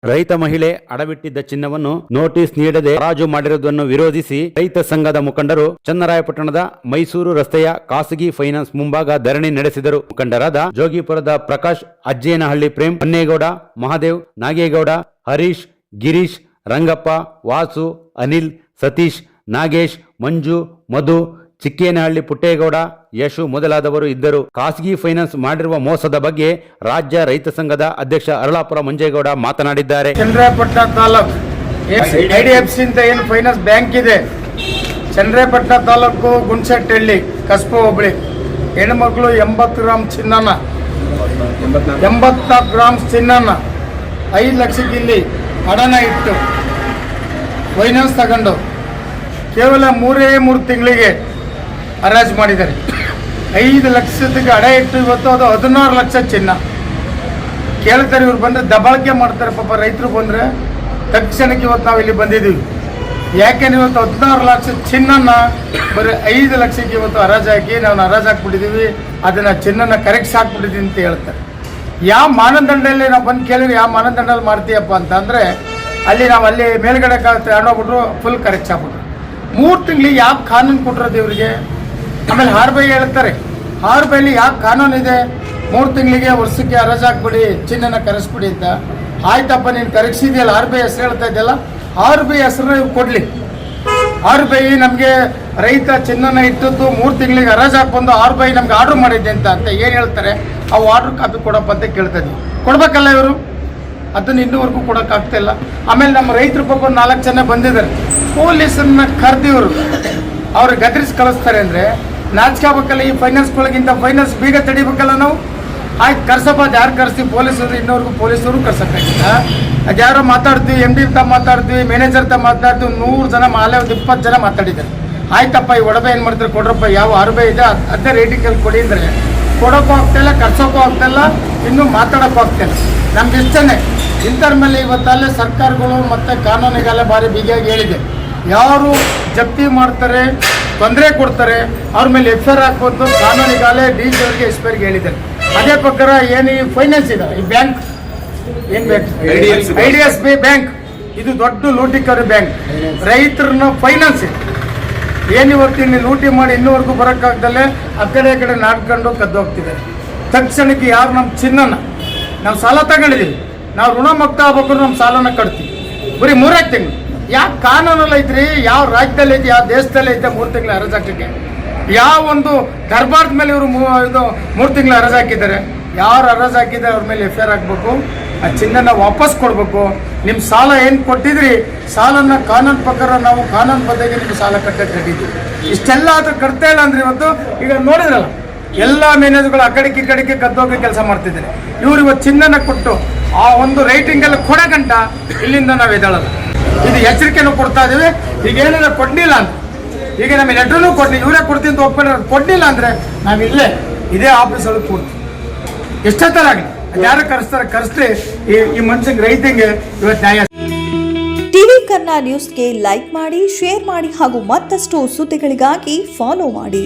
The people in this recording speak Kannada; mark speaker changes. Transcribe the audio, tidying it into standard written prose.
Speaker 1: ರೈತ ಮಹಿಳೆ ಅಡವಿಟ್ಟಿದ್ದ ಚಿನ್ನವನ್ನು ನೋಟಿಸ್ ನೀಡದೆ ಹರಾಜು ಮಾಡಿರುವುದನ್ನು ವಿರೋಧಿಸಿ ರೈತ ಸಂಘದ ಮುಖಂಡರು ಚನ್ನರಾಯಪಟ್ಟಣದ ಮೈಸೂರು ರಸ್ತೆಯ ಖಾಸಗಿ ಫೈನಾನ್ಸ್ ಮುಂಭಾಗ ಧರಣಿ ನಡೆಸಿದರು. ಮುಖಂಡರಾದ ಜೋಗಿಪುರದ ಪ್ರಕಾಶ್, ಅಜ್ಜೇನಹಳ್ಳಿ ಪ್ರೇಮ್, ಹೊನ್ನೇಗೌಡ, ಮಹಾದೇವ್, ನಾಗೇಗೌಡ, ಹರೀಶ್, ಗಿರೀಶ್, ರಂಗಪ್ಪ, ವಾಸು, ಅನಿಲ್, ಸತೀಶ್, ನಾಗೇಶ್, ಮಂಜು, ಮಧು, ಚಿಕ್ಕೇನಹಳ್ಳಿ ಪುಟ್ಟೇಗೌಡ, ಯಶು ಮೊದಲಾದವರು ಇದ್ದರು. ಖಾಸಗಿ ಫೈನಾನ್ಸ್ ಮಾಡಿರುವ ಮೋಸದ ಬಗ್ಗೆ ರಾಜ್ಯ ರೈತ ಸಂಘದ ಅಧ್ಯಕ್ಷ ಅರಳಾಪುರ ಮಂಜೇಗೌಡ ಮಾತನಾಡಿದ್ದಾರೆ.
Speaker 2: ಚನ್ನರಾಯಪಟ್ಟಣ ತಾಲೂಕು ಐಡಿಎಫ್ಸಿ ಅಂತ ಏನು ಫೈನಾನ್ಸ್ ಬ್ಯಾಂಕ್ ಇದೆ, ಚನ್ನರಾಯಪಟ್ಟಣ ತಾಲೂಕು ಗುಣಸೆಟ್ಟಹಳ್ಳಿ ಕಸ್ಬ ಹೋಬಳಿ ಹೆಣ್ಮಕ್ಳು 80 ಗ್ರಾಮ್ ಚಿನ್ನನ 84 ಗ್ರಾಮ್ ಚಿನ್ನನ 5 ಲಕ್ಷಕ್ಕೆ ಇಲ್ಲಿ ಅಡನ ಇಟ್ಟು ಫೈನಾನ್ಸ್ ತಗೊಂಡು ಕೇವಲ 3 ತಿಂಗಳಿಗೆ ಹರಾಜು ಮಾಡಿದ್ದಾರೆ. 5 ಲಕ್ಷಕ್ಕೆ ಅಡ ಇಟ್ಟು ಇವತ್ತು ಅದು 16 ಲಕ್ಷ ಚಿನ್ನ ಕೇಳ್ತಾರೆ. ಇವ್ರು ಬಂದರೆ ದಬ್ಬಾಳಿಕೆ ಮಾಡ್ತಾರೆ. ಪಾಪ ರೈತರು ಬಂದರೆ ತಕ್ಷಣಕ್ಕೆ ಇವತ್ತು ನಾವು ಇಲ್ಲಿ ಬಂದಿದ್ದೀವಿ. ಯಾಕೆಂದ್ರೆ ಇವತ್ತು 16 ಲಕ್ಷ ಚಿನ್ನನ ಬರೀ 5 ಲಕ್ಷಕ್ಕೆ ಇವತ್ತು ಹರಾಜು ಹಾಕಿ ನಾವು ಹರಾಜು ಹಾಕ್ಬಿಟ್ಟಿದ್ದೀವಿ, ಅದನ್ನು ಚಿನ್ನನ ಕರೆಕ್ಟ್ ಹಾಕ್ಬಿಟ್ಟಿದ್ದೀವಿ ಅಂತ ಹೇಳ್ತಾರೆ. ಯಾವ ಮಾನದಂಡದಲ್ಲಿ ನಾವು ಬಂದು ಕೇಳಿದ್ರೆ ಯಾವ ಮಾನದಂಡದಲ್ಲಿ ಮಾಡ್ತೀಯಪ್ಪ ಅಂತಂದರೆ ಅಲ್ಲಿ ಮೇಲ್ಗಡೆ ತಗೊಂಡೋಗ್ಬಿಟ್ರು ಫುಲ್ ಕರೆಕ್ಟ್ ಹಾಕ್ಬಿಟ್ರು. 3 ತಿಂಗಳಿಗೆ ಯಾವ ಕಾನೂನು ಕೊಟ್ಟಿರೋದು ಇವರಿಗೆ? ಆಮೇಲೆ RBI ಹೇಳ್ತಾರೆ, RBIಲಿ ಯಾವ ಕಾನೂನು ಇದೆ? 3 ತಿಂಗಳಿಗೆ ವರ್ಷಕ್ಕೆ ಹರಾಜು ಹಾಕ್ಬಿಡಿ, ಚಿನ್ನನ ಕರೆಸ್ಬಿಡಿ ಅಂತ. ಆಯ್ತಪ್ಪ, ನೀನು ಕರೆಕ್ಸಿದೆಯಲ್ಲ, RBI ಹೆಸರು ಹೇಳ್ತಾ ಇದೆಯಲ್ಲ, RBI ಹೆಸರು ಕೊಡಲಿ. RBI ನಮಗೆ ರೈತ ಚಿನ್ನನ ಇಟ್ಟದ್ದು 3 ತಿಂಗಳಿಗೆ ಹರಾಜು ಹಾಕ್ಬಂದು RBI ನಮ್ಗೆ ಆರ್ಡ್ರ್ ಮಾಡಿದ್ದೆ ಅಂತ ಏನು ಹೇಳ್ತಾರೆ, ಅವು ಆರ್ಡ್ರ್ ಕಾಪಿ ಕೊಡಪ್ಪ ಅಂತ ಕೇಳ್ತಾ ಇದ್ವಿ. ಕೊಡ್ಬೇಕಲ್ಲ ಇವರು? ಅದನ್ನು ಇನ್ನೂವರೆಗೂ ಕೊಡೋಕ್ಕಾಗ್ತಾಯಿಲ್ಲ. ಆಮೇಲೆ ನಮ್ಮ ರೈತರು ಪಾಪ 4 ಜನ ಬಂದಿದ್ದಾರೆ. ಪೊಲೀಸನ್ನ ಕರೆದಿವರು ಅವ್ರಿಗೆ ಗದರಿಸಿ ಕಳಿಸ್ತಾರೆ ಅಂದರೆ ನಾಚಿಕಾಗಬೇಕಲ್ಲ. ಈ ಫೈನಾನ್ಸ್ಗಳಿಗಿಂತ ಫೈನಾನ್ಸ್ ಬೀಗ ತಡಿಬೇಕಲ್ಲ ನಾವು. ಆಯ್ತು ಕರ್ಸಪ್ಪ, ಅದು ಯಾರು ಕರ್ಸ್ತೀವಿ? ಪೊಲೀಸರು ಇನ್ನೂವರೆಗೂ ಪೊಲೀಸರು ಕರ್ಸೋಕ್ಕಾಗಿಲ್ಲ. ಅದು ಯಾರೋ ಮಾತಾಡ್ತೀವಿ, MD ತ ಮಾತಾಡ್ತೀವಿ, ಮ್ಯಾನೇಜರ್ ತ ಮಾತಾಡ್ತೀವಿ. 100 ಜನ ಮಾಲೆ 20 ಜನ ಮಾತಾಡಿದ್ದಾರೆ. ಆಯ್ತಪ್ಪ, ಈ ಒಡವೆ ಏನು ಮಾಡ್ತಾರೆ ಕೊಡ್ರಪ್ಪ, ಯಾವ RBI ಇದೆ ಅದೇ ರೇಟಿಂಗಲ್ಲಿ ಕೊಡಿ ಅಂದರೆ ಕೊಡೋಕ್ಕೂ ಆಗ್ತಾಯಿಲ್ಲ, ಕರ್ಸೋಕ್ಕೂ ಆಗ್ತಾಯಿಲ್ಲ, ಇನ್ನೂ ಮಾತಾಡೋಕ್ಕೂ ಆಗ್ತಾಯಿಲ್ಲ. ನಮ್ಗೆ ಇಷ್ಟನೇ ಇಂಥರ ಮೇಲೆ ಇವತ್ತಲ್ಲೇ ಸರ್ಕಾರಗಳು ಮತ್ತು ಕಾನೂನಿಗೆಲ್ಲ ಭಾರಿ ಬಿಗಿಯಾಗಿ ಹೇಳಿದೆ. ಯಾರು ಜಪ್ತಿ ಮಾಡ್ತಾರೆ, ತೊಂದರೆ ಕೊಡ್ತಾರೆ, ಅವ್ರ ಮೇಲೆ FIR ಹಾಕ್ಬೋದು ಕಾನೂನಿಗಾಲೇ DG ಅವರಿಗೆ SPಗೆ ಹೇಳಿದ್ದಾರೆ. ಅದೇ ಪ್ರಕಾರ ಏನು ಈ ಫೈನಾನ್ಸ್ ಇದೆ, ಈ ಬ್ಯಾಂಕ್ ಏನು ಬೇಕು, IDFC ಬ್ಯಾಂಕ್, ಇದು ದೊಡ್ಡ ಲೂಟಿಕರಿ ಬ್ಯಾಂಕ್. ರೈತರನ್ನ ಫೈನಾನ್ಸ್ ಏನು ಇವತ್ತು ಇಲ್ಲಿ ಲೂಟಿ ಮಾಡಿ ಇನ್ನೂವರೆಗೂ ಬರೋಕ್ಕಾಗ್ದಲ್ಲೇ ಆ ಕಡೆ ನಾಡ್ಕೊಂಡು ಕದ್ದೋಗ್ತಿದ್ದಾರೆ. ತಕ್ಷಣಕ್ಕೆ ಯಾರು ನಮ್ಮ ಚಿನ್ನನ ನಾವು ಸಾಲ ತಗೊಂಡಿದ್ದೀವಿ, ನಾವು ಋಣ ಮುಕ್ತ ಆಗ್ಬೇಕು, ನಮ್ಮ ಸಾಲನ ಕಟ್ತೀವಿ. ಬರೀ 3 ತಿಂಗಳು. ಯಾವ ಕಾನೂನಲ್ಲಿ ಐತ್ರಿ? ಯಾವ ರಾಜ್ಯದಲ್ಲಿ ಐತಿ? ಯಾವ ದೇಶದಲ್ಲಿ ಐತೆ 3 ತಿಂಗಳ ಹರಾಜು ಹಾಕಲಿಕ್ಕೆ? ಯಾವ ಒಂದು ದರ್ಬಾರದ ಮೇಲೆ ಇವರು 3 ತಿಂಗಳ ಹರಾಜು ಹಾಕಿದ್ದಾರೆ? ಯಾರು ಹರಾಜು ಹಾಕಿದ್ದಾರೆ ಅವ್ರ ಮೇಲೆ FIR ಹಾಕಬೇಕು, ಆ ಚಿನ್ನನ ವಾಪಸ್ ಕೊಡಬೇಕು. ನಿಮ್ಮ ಸಾಲ ಏನು ಕೊಟ್ಟಿದ್ರಿ, ಸಾಲನ ಕಾನೂನು ಪ್ರಕಾರ ನಾವು ಕಾನೂನು ಬದ್ಧಗೆ ನಿಮ್ಮ ಸಾಲ ಕಟ್ಟಿದ್ದೀವಿ. ಇಷ್ಟೆಲ್ಲ ಅದು ಕಟ್ತಾ ಇಲ್ಲ ಅಂದ್ರೆ ಇವತ್ತು ಈಗ ನೋಡಿದ್ರಲ್ಲ, ಎಲ್ಲ ಮ್ಯಾನೇಜರ್ಗಳು ಆ ಕಡೆಗೆ ಕದ್ದೋಗಿ ಕೆಲಸ ಮಾಡ್ತಿದ್ದಾರೆ. ಇವರು ಇವತ್ತು ಚಿನ್ನನ ಕೊಟ್ಟು ಆ ಒಂದು ರೈಟಿಂಗೆಲ್ಲ ಕೊಡಗಂಟ ಇಲ್ಲಿಂದ ನಾವು ಎದ್ದೇಳಲ್ಲ. ಇದು ಎಚ್ಚರಿಕೆನೂ ಕೊಡ್ತಾ ಇದ್ದೀವಿ. ಈಗ ಏನಾದ್ರು ಕೊಡಲಿಲ್ಲ ಅಂತ, ಈಗ ನಮಗೆ ಲೆಟ್ರೂ ಕೊಡಲಿ, ಇವರೇ ಕೊಡ್ತೀನಿ ಅಂತ ಒಪ್ಪಿದ್ರೆ ಕೊಡಲಿಲ್ಲ ಅಂದರೆ ನಾವು ಇದೇ ಆಫೀಸಲ್ಲಿ ಕೊಡ್ತೀವಿ. ಎಷ್ಟೇ ಥರ ಆಗಲಿ, ಯಾರು ಕರೆಸ್ಲಿ, ಈ ಮನುಷ್ಯಂಗೆ ರೈತಂಗೆ ಇವತ್ತು ನ್ಯಾಯ.
Speaker 3: ಟಿವಿ ಕನ್ನಡ ನ್ಯೂಸ್ಗೆ ಲೈಕ್ ಮಾಡಿ, ಶೇರ್ ಮಾಡಿ ಹಾಗೂ ಮತ್ತಷ್ಟು ಸುದ್ದಿಗಳಿಗಾಗಿ ಫಾಲೋ ಮಾಡಿ.